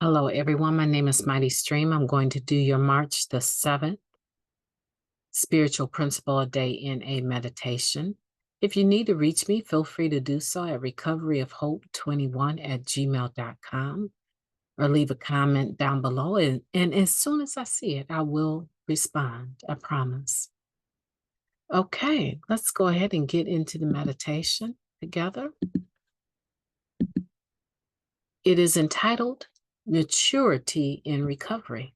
Hello, everyone. My name is MightyStream. I'm going to do your March the 7th Spiritual Principle a Day in a meditation. If you need to reach me, feel free to do so at recoveryofhope21@gmail.com or leave a comment down below. And as soon as I see it, I will respond. I promise. Okay, let's go ahead and get into the meditation together. It is entitled Maturity in Recovery.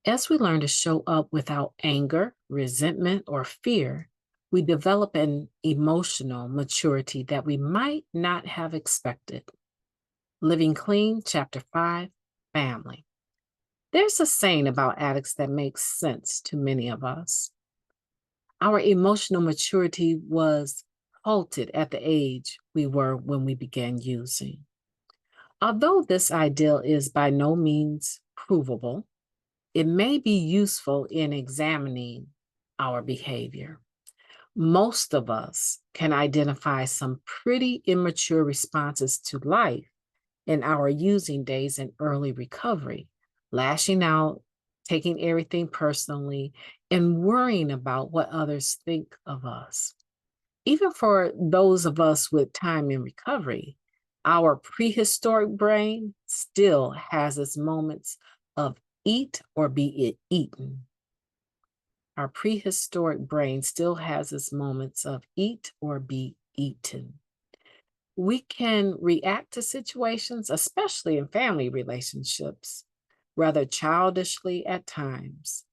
As we learn to show up without anger, resentment, or fear, we develop an emotional maturity that we might not have expected. Living Clean, Chapter 5, Family. There's a saying about addicts that makes sense to many of us. Our emotional maturity was halted at the age we were when we began using. Although this ideal is by no means provable, it may be useful in examining our behavior. Most of us can identify some pretty immature responses to life in our using days in early recovery, lashing out, taking everything personally, and worrying about what others think of us. Even for those of us with time in recovery, our prehistoric brain still has its moments of eat or be eaten. Our prehistoric brain still has its moments of eat or be eaten. We can react to situations, especially in family relationships, rather childishly at times,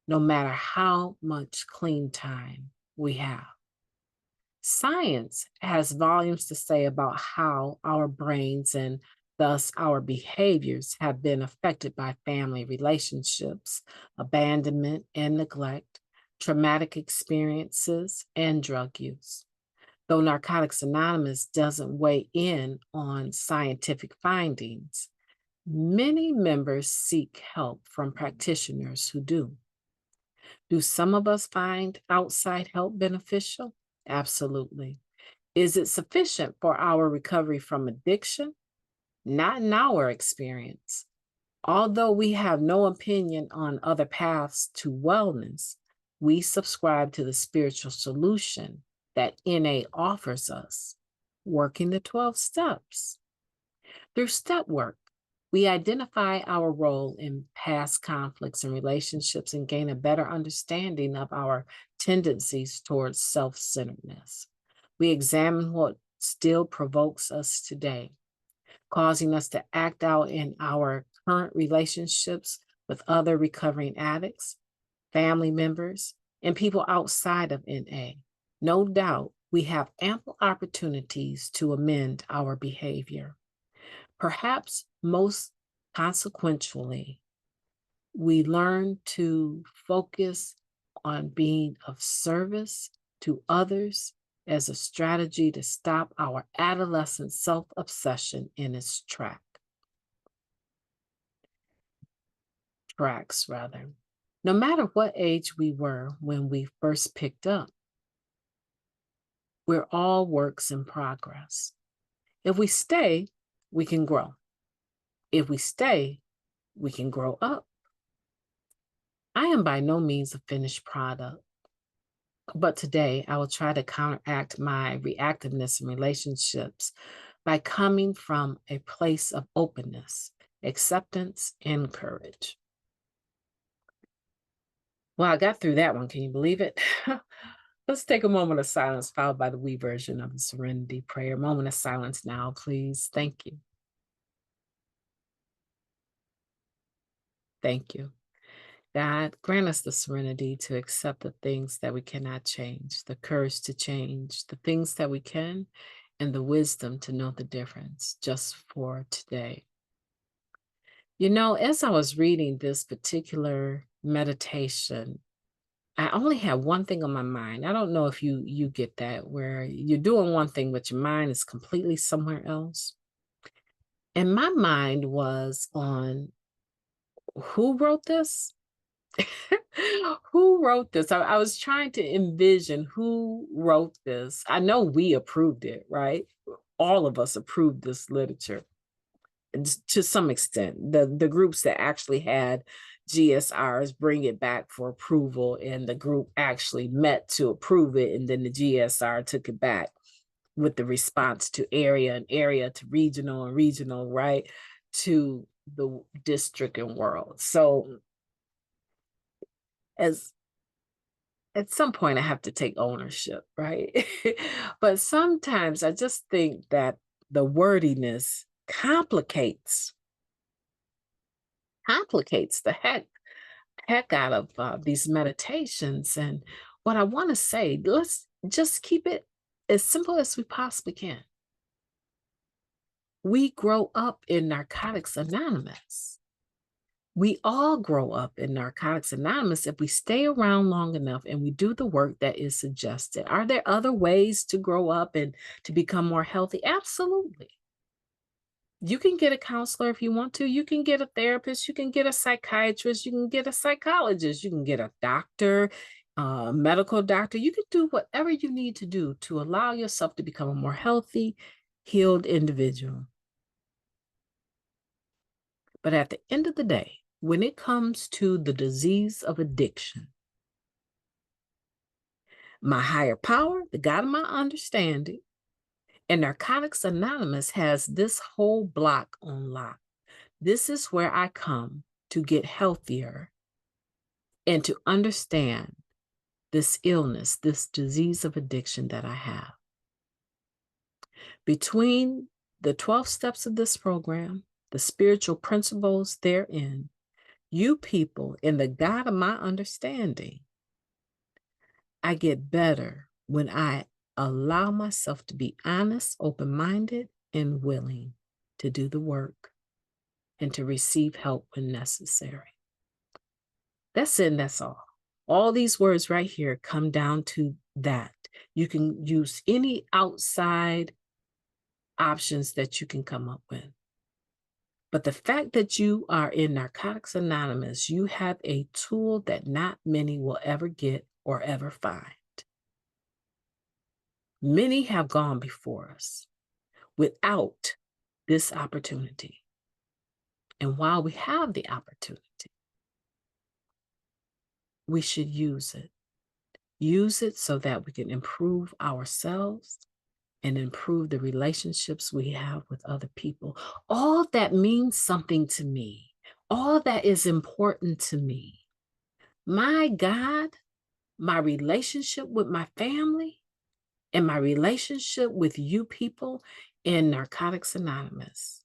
no matter how much clean time we have. Science has volumes to say about how our brains and thus our behaviors have been affected by family relationships, abandonment and neglect, traumatic experiences, and drug use. Though Narcotics Anonymous doesn't weigh in on scientific findings, many members seek help from practitioners who do. Do some of us find outside help beneficial? Absolutely. Is it sufficient for our recovery from addiction? Not in our experience. Although we have no opinion on other paths to wellness, we subscribe to the spiritual solution that NA offers us, working the 12 steps. Through step work, we identify our role in past conflicts and relationships and gain a better understanding of our tendencies towards self-centeredness. We examine what still provokes us today, causing us to act out in our current relationships with other recovering addicts, family members, and people outside of NA. No doubt, we have ample opportunities to amend our behavior. Perhaps most consequentially, we learn to focus on being of service to others as a strategy to stop our adolescent self-obsession in its tracks. No matter what age we were when we first picked up, we're all works in progress. If we stay, we can grow. If we stay, we can grow up. I am by no means a finished product, but today I will try to counteract my reactiveness in relationships by coming from a place of openness, acceptance, and courage. Well, I got through that one. Can you believe it? Let's take a moment of silence, followed by the we version of the Serenity Prayer. Moment of silence now, please. Thank you. Thank you. God, grant us the serenity to accept the things that we cannot change, the courage to change the things that we can, and the wisdom to know the difference just for today. You know, as I was reading this particular meditation, I only had one thing on my mind. I don't know if you get that, where you're doing one thing, but your mind is completely somewhere else. And my mind was on who wrote this? Who wrote this? I was trying to envision who wrote this. I know we approved it, right? All of us approved this literature. to some extent. The groups that actually had GSRs bring it back for approval, and the group actually met to approve it, and then the GSR took it back with the response to area, and area to regional, and regional, right, to the district and world. So as at some point I have to take ownership, right? But sometimes I just think that the wordiness complicates the heck out of these meditations. And what I want to say, let's just keep it as simple as we possibly can. We grow up in Narcotics Anonymous. We all grow up in Narcotics Anonymous if we stay around long enough and we do the work that is suggested. Are there other ways to grow up and to become more healthy? Absolutely. You can get a counselor if you want to. You can get a therapist. You can get a psychiatrist. You can get a psychologist. You can get a doctor, a medical doctor. You can do whatever you need to do to allow yourself to become a more healthy, healed individual. But at the end of the day, when it comes to the disease of addiction, my higher power, the God of my understanding, and Narcotics Anonymous has this whole block on lock. This is where I come to get healthier and to understand this illness, this disease of addiction that I have. Between the 12 steps of this program, the spiritual principles therein, you people in the God of my understanding, I get better when I allow myself to be honest, open-minded, and willing to do the work and to receive help when necessary. That's it, and that's all. All these words right here come down to that. You can use any outside options that you can come up with. But the fact that you are in Narcotics Anonymous, you have a tool that not many will ever get or ever find. Many have gone before us without this opportunity. And while we have the opportunity, we should use it. Use it so that we can improve ourselves and improve the relationships we have with other people. All that means something to me. All that is important to me. My God, my relationship with my family and my relationship with you people in Narcotics Anonymous.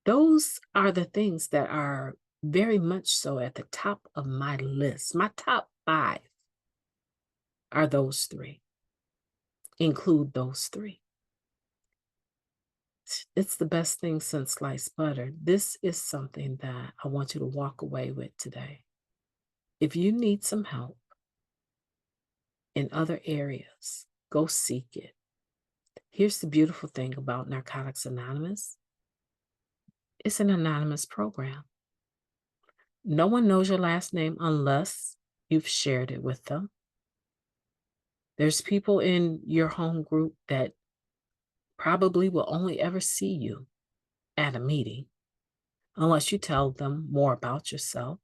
Those are the things that are very much so at the top of my list. My top 5 are those 3. Include those 3. It's the best thing since sliced butter. This is something that I want you to walk away with today. If you need some help in other areas, go seek it. Here's the beautiful thing about Narcotics Anonymous. It's an anonymous program. No one knows your last name unless you've shared it with them. There's people in your home group that probably will only ever see you at a meeting unless you tell them more about yourself.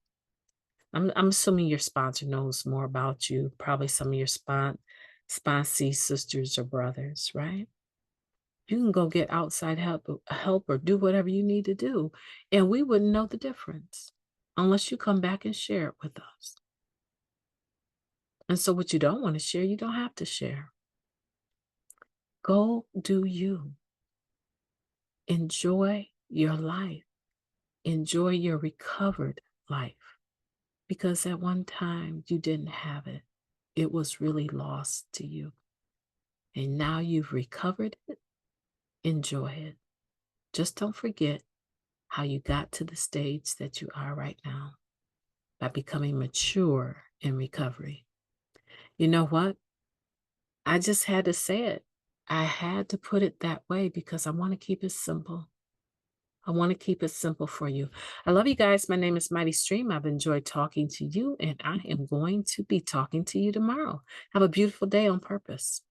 I'm assuming your sponsor knows more about you, probably some of your sponsee sisters or brothers, right? You can go get outside help or do whatever you need to do, and we wouldn't know the difference unless you come back and share it with us. And so what you don't want to share, you don't have to share. Go do you. Enjoy your life. Enjoy your recovered life. Because at one time you didn't have it. It was really lost to you. And now you've recovered it. Enjoy it. Just don't forget how you got to the stage that you are right now by becoming mature in recovery. You know what? I just had to say it. I had to put it that way because I want to keep it simple. I want to keep it simple for you. I love you guys. My name is Mighty Stream. I've enjoyed talking to you, and I am going to be talking to you tomorrow. Have a beautiful day on purpose.